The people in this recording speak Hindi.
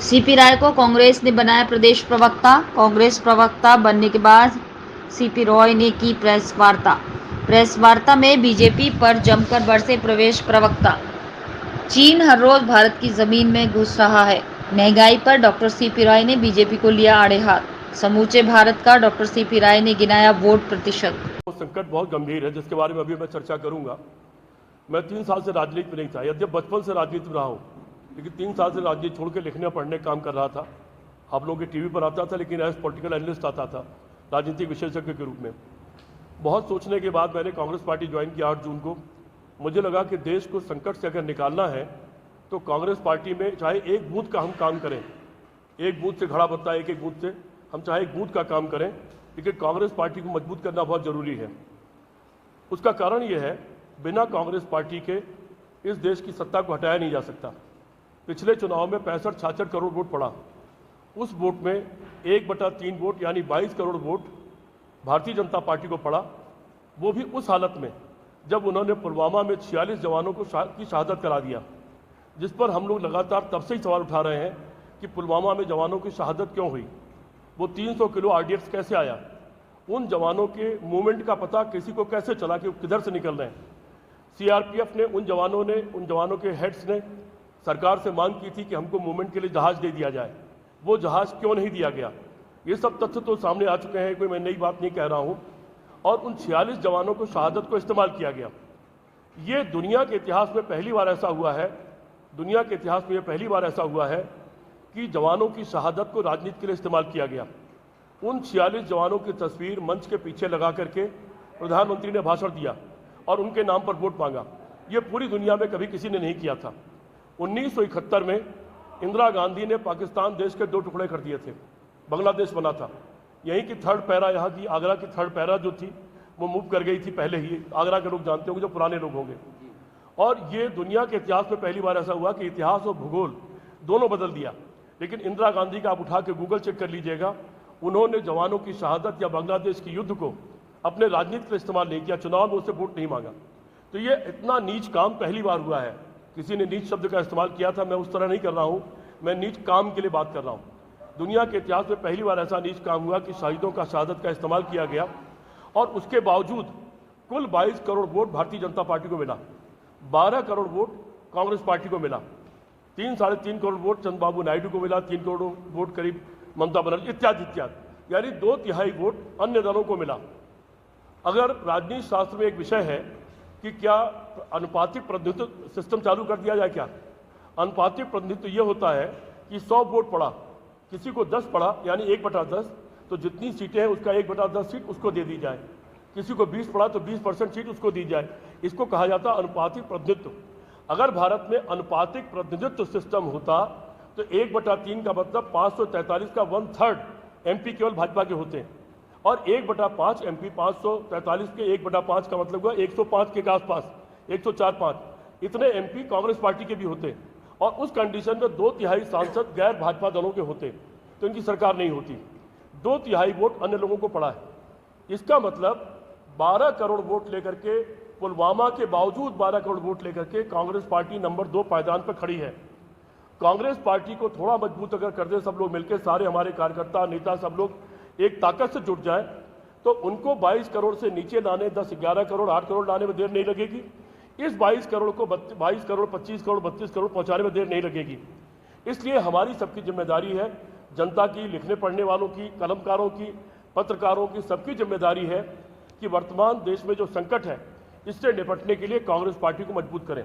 सीपी राय को कांग्रेस ने बनाया प्रदेश प्रवक्ता। कांग्रेस प्रवक्ता बनने के बाद सीपी रॉय ने की प्रेस वार्ता। प्रेस वार्ता में बीजेपी पर जमकर बरसे प्रदेश प्रवक्ता। चीन हर रोज भारत की जमीन में घुस रहा है। महंगाई पर डॉक्टर सीपी राय ने बीजेपी को लिया आड़े हाथ। समूचे भारत का डॉक्टर सीपी राय ने गिनाया वोट प्रतिशत। संकट बहुत गंभीर है जिसके बारे में अभी मैं चर्चा करूंगा। मैं 3 साल से राजनीति में नहीं था, यद्यपि बचपन से राजनीति में रहा हूं, लेकिन 3 साल से राजनीति छोड़ के लिखने पढ़ने काम कर रहा था। आप लोगों के टीवी पर आता था, लेकिन एज पॉलिटिकल एनालिस्ट आता था राजनीतिक विशेषज्ञ के रूप में। बहुत सोचने के बाद मैंने कांग्रेस पार्टी ज्वाइन की 8 जून को। मुझे लगा कि देश को संकट से अगर निकालना है तो कांग्रेस पार्टी में चाहे एक बूथ का हम काम करें, एक बूथ से खड़ा बत्ता, एक एक बूथ से हम चाहे एक बूथ का काम करें, लेकिन कांग्रेस पार्टी को मजबूत करना बहुत जरूरी है। उसका कारण यह है, बिना कांग्रेस पार्टी के इस देश की सत्ता को हटाया नहीं जा सकता। पिछले चुनाव में 65-66 करोड़ वोट पड़ा। उस वोट में 1/3 वोट यानी 22 करोड़ वोट भारतीय जनता पार्टी को पड़ा। वो भी उस हालत में जब उन्होंने पुलवामा में 46 जवानों को की शहादत करा दिया, जिस पर हम लोग लगातार तब से ही सवाल उठा रहे हैं कि पुलवामा में जवानों की शहादत क्यों हुई, वो 300 किलो आरडीएक्स कैसे आया, उन जवानों के मूवमेंट का पता किसी को कैसे चला कि वो किधर से निकल रहे हैं। सीआरपीएफ ने, उन जवानों के हेड्स ने सरकार से मांग की थी कि हमको मूवमेंट के लिए जहाज दे दिया जाए। वो जहाज क्यों नहीं दिया गया, ये सब तथ्य तो सामने आ चुके हैं, कोई मैं नई बात नहीं कह रहा हूं। और उन 46 जवानों को शहादत को इस्तेमाल किया गया। ये दुनिया के इतिहास में पहली बार ऐसा हुआ है, दुनिया के इतिहास में यह पहली बार ऐसा हुआ है कि जवानों की शहादत को राजनीति के लिए इस्तेमाल किया गया। उन 46 जवानों की तस्वीर मंच के पीछे लगा करके प्रधानमंत्री ने भाषण दिया और उनके नाम पर वोट मांगा। ये पूरी दुनिया में कभी किसी ने नहीं किया था। 1971 में इंदिरा गांधी ने पाकिस्तान देश के 2 टुकड़े कर दिए थे, बांग्लादेश बना था। यहीं की थर्ड पैरा, यहाँ की आगरा की थर्ड पैरा जो थी वो मूव कर गई थी पहले ही। आगरा के लोग जानते होंगे, जो पुराने लोग होंगे। और ये दुनिया के इतिहास में पहली बार ऐसा हुआ कि इतिहास और भूगोल दोनों बदल दिया। लेकिन इंदिरा गांधी का आप उठा के गूगल चेक कर लीजिएगा, उन्होंने जवानों की शहादत या बांग्लादेश की युद्ध को अपने राजनीति के इस्तेमाल नहीं किया, चुनाव में उससे वोट नहीं मांगा। तो ये इतना नीच काम पहली बार हुआ है। किसी ने नीच शब्द का इस्तेमाल किया था, मैं उस तरह नहीं कर रहा हूँ, मैं नीच काम के लिए बात कर रहा हूँ। दुनिया के इतिहास में पहली बार ऐसा नीच काम हुआ कि शहीदों का शहादत का इस्तेमाल किया गया। और उसके बावजूद कुल 22 करोड़ वोट भारतीय जनता पार्टी को मिला, 12 करोड़ वोट कांग्रेस पार्टी को मिला, 3-3.5 करोड़ वोट चंद्रबाबू नायडू को मिला, 3 करोड़ वोट करीब ममता बनर्जी इत्यादि इत्यादि, यानी 2/3 वोट अन्य दलों को मिला। अगर राजनीति शास्त्र में एक विषय है कि क्या अनुपातिक प्रतिनिधित्व सिस्टम चालू कर दिया जाए, क्या अनुपातिक प्रतिनिधित्व ये होता है कि 100 वोट पड़ा, किसी को 10 पड़ा यानी 1/10, तो जितनी सीटें हैं उसका 1/10 सीट उसको दे दी जाए। किसी को 20 पड़ा तो 20% सीट उसको दी जाए। इसको कहा जाता है अनुपातिक प्रतिनिधित्व। अगर भारत में अनुपातिक प्रतिनिधित्व सिस्टम होता तो 1/3 का मतलब 543 का 1/3 एमपी केवल भाजपा के होते हैं, और 1/5 एमपी 543 के 1/5 का मतलब हुआ 105 के आसपास, 104-5 इतने एमपी कांग्रेस पार्टी के भी होते हैं। और उस कंडीशन में 2/3 सांसद गैर भाजपा दलों के होते, तो इनकी सरकार नहीं होती। 2/3 वोट अन्य लोगों को पड़ा है। इसका मतलब 12 करोड़ वोट लेकर के, पुलवामा के बावजूद 12 करोड़ वोट लेकर के कांग्रेस पार्टी नंबर 2 पायदान पर खड़ी है। कांग्रेस पार्टी को थोड़ा मजबूत अगर कर दे सब लोग मिलकर, सारे हमारे कार्यकर्ता नेता सब लोग एक ताकत से जुट जाए, तो उनको 22 करोड़ से नीचे लाने, 10-11 करोड़ 8 करोड़ लाने में देर नहीं लगेगी। इस 22 करोड़ को 22 करोड़ 25 करोड़ 32 करोड़ पहुंचाने में देर नहीं लगेगी। इसलिए हमारी सबकी जिम्मेदारी है, जनता की, लिखने पढ़ने वालों की, कलमकारों की, पत्रकारों की, सबकी जिम्मेदारी है कि वर्तमान देश में जो संकट है इससे निपटने के लिए कांग्रेस पार्टी को मजबूत करें।